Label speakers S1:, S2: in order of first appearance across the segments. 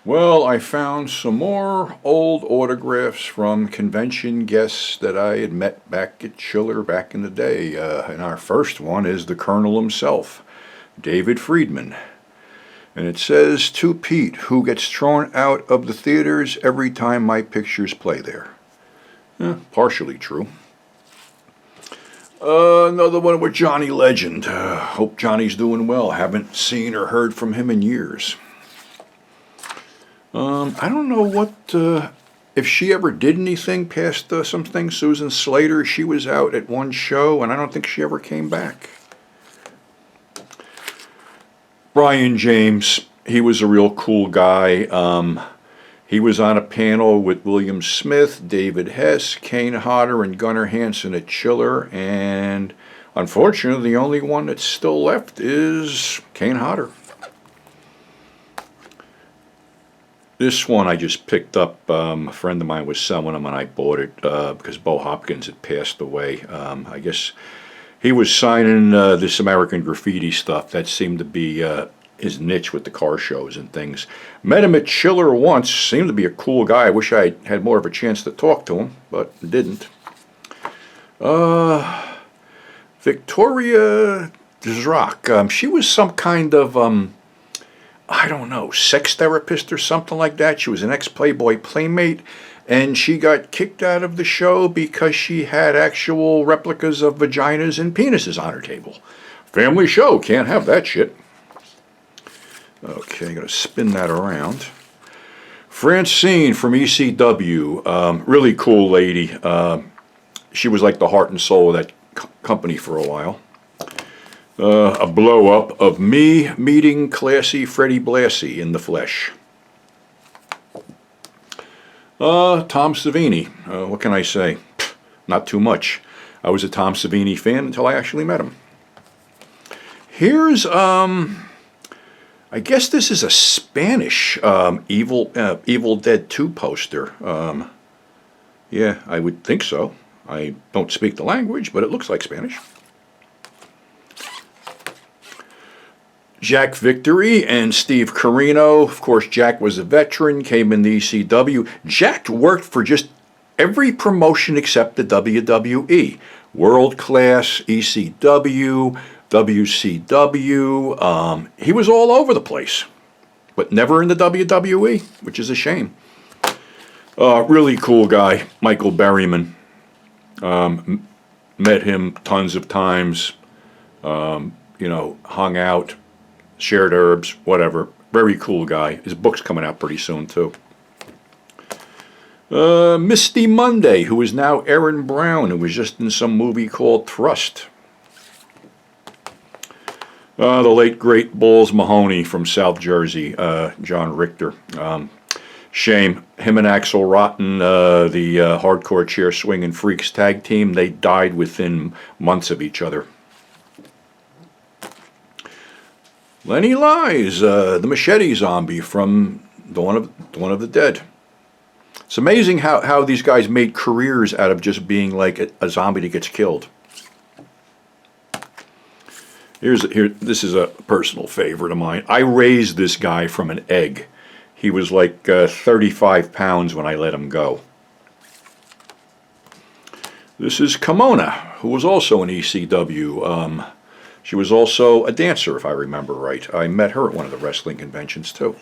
S1: Well, I found some more old autographs from convention guests that I had met back at Chiller back in the day. And our first one is the Colonel himself, David Friedman. And it says, "To Pete, who gets thrown out of the theaters every time my pictures play there." Partially true. Another one with Johnny Legend. Hope Johnny's doing well. Haven't seen or heard from him in years. I don't know if she ever did anything past something. Susan Slater, she was out at one show, and I don't think she ever came back. Brian James, he was a real cool guy. He was on a panel with William Smith, David Hess, Kane Hodder, and Gunnar Hansen at Chiller, and unfortunately, the only one that's still left is Kane Hodder. This one I just picked up. A friend of mine was selling them, and I bought it because Bo Hopkins had passed away. I guess he was signing this American Graffiti stuff. That seemed to be his niche with the car shows and things. Met him at Chiller once. Seemed to be a cool guy. I wish I had more of a chance to talk to him, but didn't. Victoria Dzrock. She was some kind of, I don't know, sex therapist or something like that. She was an ex-Playboy playmate, and she got kicked out of the show because she had actual replicas of vaginas and penises on her table. Family show, can't have that shit. Okay, I'm going to spin that around. Francine from ECW, really cool lady. She was like the heart and soul of that company for a while. A blow-up of me meeting classy Freddie Blassie in the flesh. Tom Savini, what can I say? Not too much. I was a Tom Savini fan until I actually met him. Here's, I guess this is a Spanish Evil Dead 2 poster. Yeah, I would think so. I don't speak the language, but it looks like Spanish. Jack Victory and Steve Corino. Of course, Jack was a veteran, came in the ECW. Jack worked for just every promotion except the WWE. World Class, ECW, WCW. He was all over the place, but never in the WWE, which is a shame. Really cool guy, Michael Berryman. Met him tons of times. Hung out. Shared herbs, whatever. Very cool guy. His book's coming out pretty soon, too. Misty Monday, who is now Erin Brown, who was just in some movie called Thrust. The late, great Balls Mahoney from South Jersey, John Richter. Shame. Him and Axel Rotten, the Hardcore Chair Swinging Freaks tag team, they died within months of each other. Lenny Lies, the machete zombie from Dawn of the Dead. It's amazing how these guys made careers out of just being like a zombie that gets killed. This is a personal favorite of mine. I raised this guy from an egg. He was like 35 pounds when I let him go. This is Kimona, who was also an ECW. She was also a dancer, if I remember right. I met her at one of the wrestling conventions, too.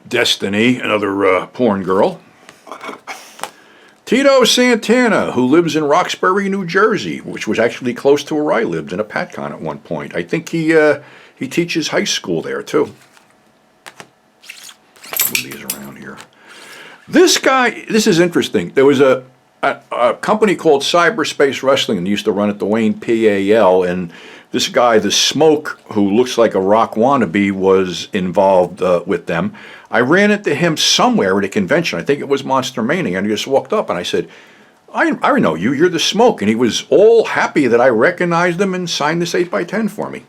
S1: Destiny, another porn girl. Tito Santana, who lives in Roxbury, New Jersey, which was actually close to where I lived in a PatCon at one point. I think he teaches high school there, too. Move these around here. This guy, this is interesting. There was a company called Cyberspace Wrestling, and used to run at the Wayne PAL, and this guy, the Smoke, who looks like a rock wannabe, was involved with them. I ran into him somewhere at a convention. I think it was Monster Mania, and he just walked up, and I said, I know you, you're the Smoke. And he was all happy that I recognized him and signed this 8x10 for me.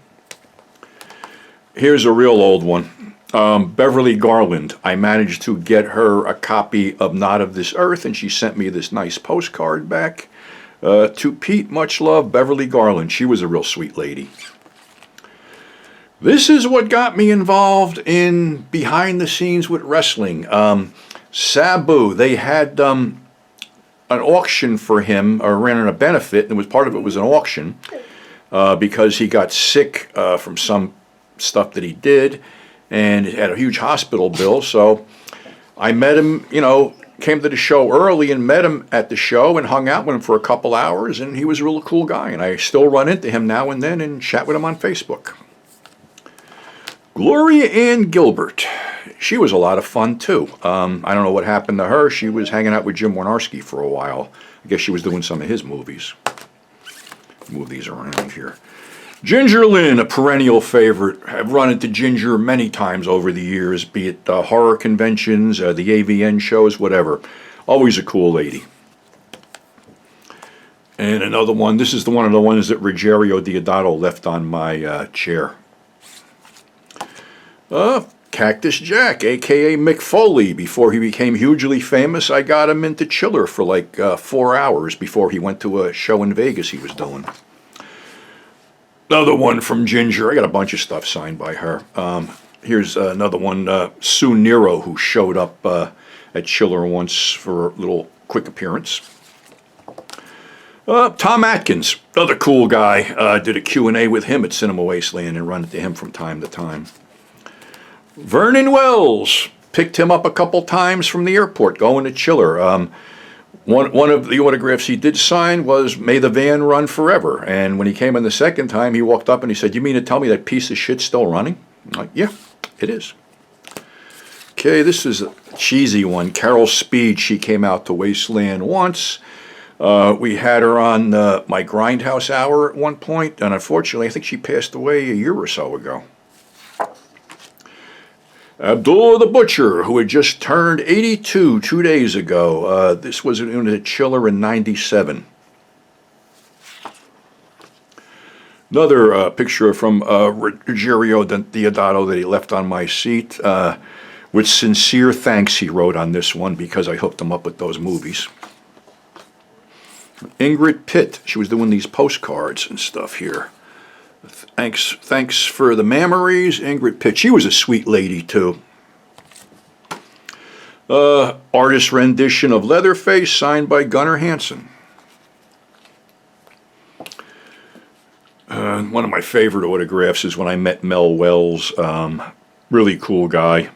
S1: Here's a real old one. Beverly Garland. I managed to get her a copy of Not of This Earth, and she sent me this nice postcard back. To Pete, much love, Beverly Garland. She was a real sweet lady. This is what got me involved in behind the scenes with wrestling. Sabu, they had an auction for him, or ran on a benefit, and part of it was an auction because he got sick from some stuff that he did, and he had a huge hospital bill. So I met him, came to the show early and met him at the show and hung out with him for a couple hours, and he was a real cool guy, and I still run into him now and then and chat with him on Facebook. Gloria Ann Gilbert. She was a lot of fun, too. I don't know what happened to her. She was hanging out with Jim Wynorski for a while. I guess she was doing some of his movies. Move these around here. Ginger Lynn, a perennial favorite. I've run into Ginger many times over the years, be it horror conventions, the AVN shows, whatever. Always a cool lady. And another one, this is one of the ones that Ruggiero Deodato left on my chair. Cactus Jack, a.k.a. Mick Foley. Before he became hugely famous, I got him into Chiller for like 4 hours before he went to a show in Vegas he was doing. Another one from Ginger. I got a bunch of stuff signed by her. Here's another one, Sue Nero, who showed up at Chiller once for a little quick appearance. Tom Atkins, another cool guy. Did a Q&A with him at Cinema Wasteland and run into him from time to time. Vernon Wells, picked him up a couple times from the airport going to Chiller. One of the autographs he did sign was "May the Van Run Forever." And when he came in the second time, he walked up and he said, "You mean to tell me that piece of shit's still running?" I'm like, "Yeah, it is." Okay, this is a cheesy one. Carol Speed, she came out to Wasteland once. We had her on my Grindhouse Hour at one point, and unfortunately, I think she passed away a year or so ago. Abdullah the Butcher, who had just turned 82 2 days ago. This was in a Chiller in '97. Another picture from Ruggiero Deodato that he left on my seat. With sincere thanks, he wrote on this one because I hooked him up with those movies. Ingrid Pitt, she was doing these postcards and stuff here. Thanks for the memories, Ingrid Pitt. She was a sweet lady, too. Artist rendition of Leatherface, signed by Gunnar Hansen. One of my favorite autographs is when I met Mel Wells. Really cool guy.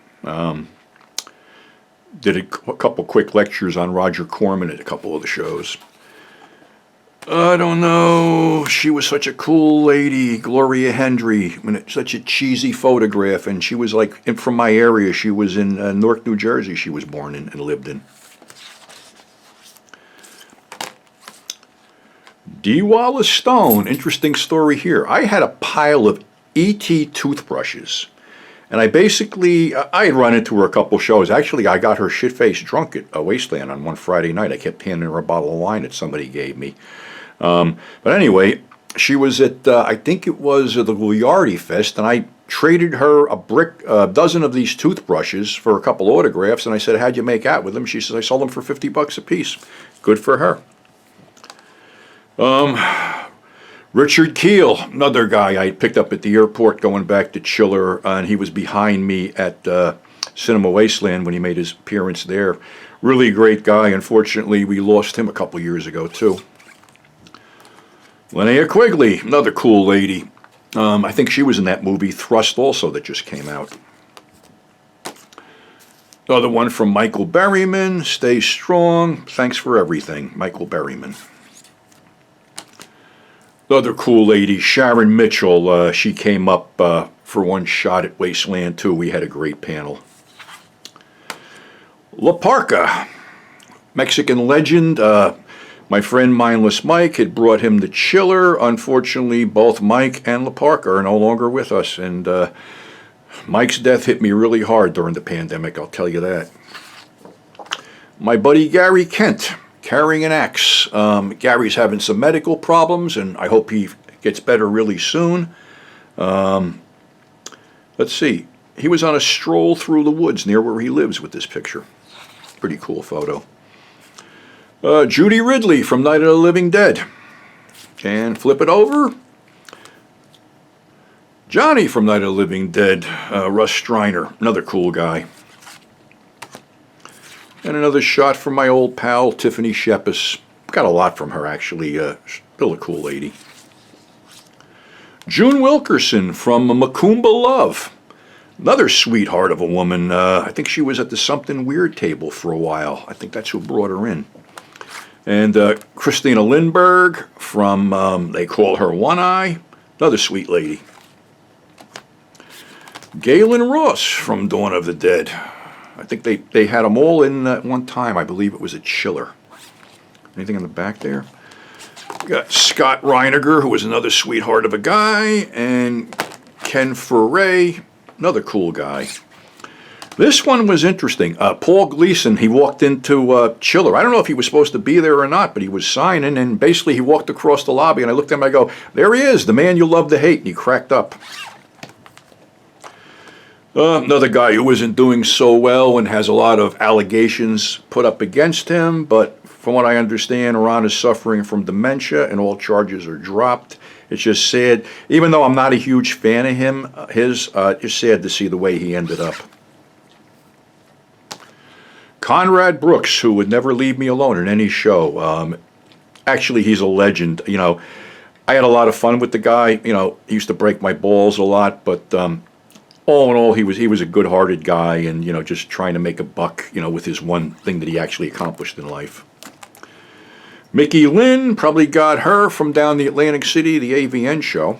S1: Did a couple quick lectures on Roger Corman at a couple of the shows. I don't know. She was such a cool lady, Gloria Hendry. Such a cheesy photograph, and she was like from my area. She was in Newark, New Jersey. She was born in and lived in. D. Wallace Stone. Interesting story here. I had a pile of E.T. toothbrushes, and I had run into her a couple shows. Actually, I got her shit-faced drunk at a Wasteland on one Friday night. I kept handing her a bottle of wine that somebody gave me. But anyway, she was at, I think it was the Gagliardi Fest, and I traded her a dozen of these toothbrushes for a couple autographs, and I said, "How'd you make out with them?" She says, "I sold them for $50 a piece." Good for her. Richard Keel, another guy I picked up at the airport going back to Chiller, and he was behind me at Cinema Wasteland when he made his appearance there. Really great guy. Unfortunately, we lost him a couple years ago, too. Linnea Quigley, another cool lady. I think she was in that movie Thrust also that just came out. Another one from Michael Berryman, Stay Strong, thanks for everything, Michael Berryman. Another cool lady, Sharon Mitchell, she came up for one shot at Wasteland too. We had a great panel. La Parka, Mexican legend. My friend Mindless Mike had brought him to Chiller. Unfortunately, both Mike and La Parka are no longer with us, and Mike's death hit me really hard during the pandemic, I'll tell you that. My buddy Gary Kent, carrying an axe. Gary's having some medical problems, and I hope he gets better really soon. Let's see. He was on a stroll through the woods near where he lives with this picture. Pretty cool photo. Judy Ridley from Night of the Living Dead. And flip it over. Johnny from Night of the Living Dead, Russ Striner, another cool guy. And another shot from my old pal, Tiffany Shepis. Got a lot from her, actually. Still a cool lady. June Wilkerson from Macumba Love. Another sweetheart of a woman. I think she was at the Something Weird table for a while. I think that's who brought her in. And Christina Lindberg from, they call her One Eye. Another sweet lady. Galen Ross from Dawn of the Dead. I think they had them all in at one time. I believe it was a Chiller. Anything in the back there? We got Scott Reiniger, who was another sweetheart of a guy, and Ken Foray, another cool guy. This one was interesting. Paul Gleason, he walked into Chiller. I don't know if he was supposed to be there or not, but he was signing, and basically he walked across the lobby, and I looked at him, I go, there he is, the man you love to hate, and he cracked up. Another guy who isn't doing so well and has a lot of allegations put up against him, but from what I understand, Ron is suffering from dementia and all charges are dropped. It's just sad. Even though I'm not a huge fan of him, it's sad to see the way he ended up. Conrad Brooks, who would never leave me alone in any show. Actually, he's a legend. You know, I had a lot of fun with the guy. You know, he used to break my balls a lot, but all in all, he was a good-hearted guy, and you know, just trying to make a buck, you know, with his one thing that he actually accomplished in life. Mickey Lynn, probably got her from down the Atlantic City, the AVN show.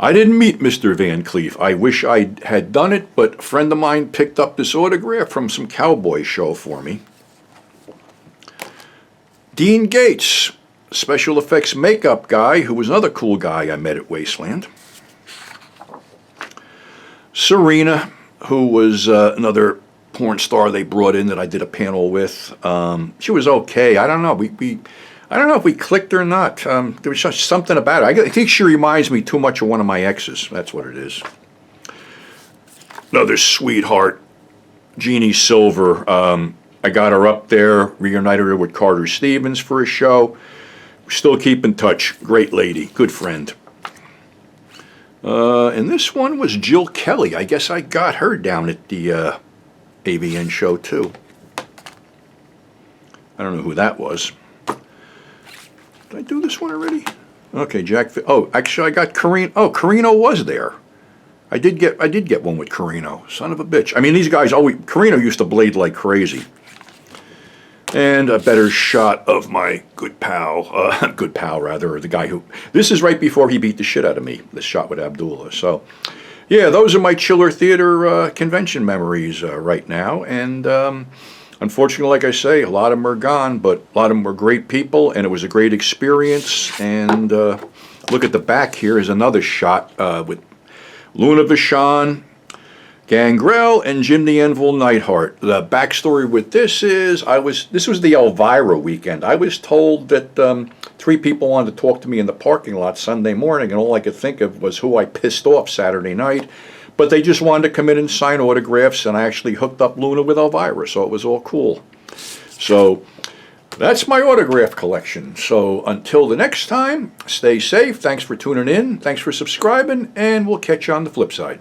S1: I didn't meet Mr. Van Cleef. I wish I had done it, but a friend of mine picked up this autograph from some cowboy show for me. Dean Gates, special effects makeup guy, who was another cool guy I met at Wasteland. Serena, who was another porn star they brought in that I did a panel with. She was okay. I don't know. I don't know if we clicked or not. There was just something about her. I think she reminds me too much of one of my exes. That's what it is. Another sweetheart, Jeannie Silver. I got her up there, reunited her with Carter Stevens for a show. We still keep in touch. Great lady, good friend. And this one was Jill Kelly. I guess I got her down at the AVN show too. I don't know who that was. Did I do this one already? Okay, oh, actually I got Carino. Oh, Carino was there. I did get one with Carino. Son of a bitch. I mean, these guys always, Carino used to blade like crazy. And a better shot of my good pal, or the guy who, this is right before he beat the shit out of me, this shot with Abdullah. So, yeah, those are my Chiller Theater convention memories right now. And unfortunately, like I say, a lot of them are gone, but a lot of them were great people, and it was a great experience. And look at the back here is another shot with Luna Vachon, Gangrel, and Jim the Anvil Neidhart. The backstory with this is, this was the Elvira weekend. I was told that 3 people wanted to talk to me in the parking lot Sunday morning, and all I could think of was who I pissed off Saturday night. But they just wanted to come in and sign autographs, and I actually hooked up Luna with Elvira, so it was all cool. So that's my autograph collection. So until the next time, stay safe. Thanks for tuning in. Thanks for subscribing, and we'll catch you on the flip side.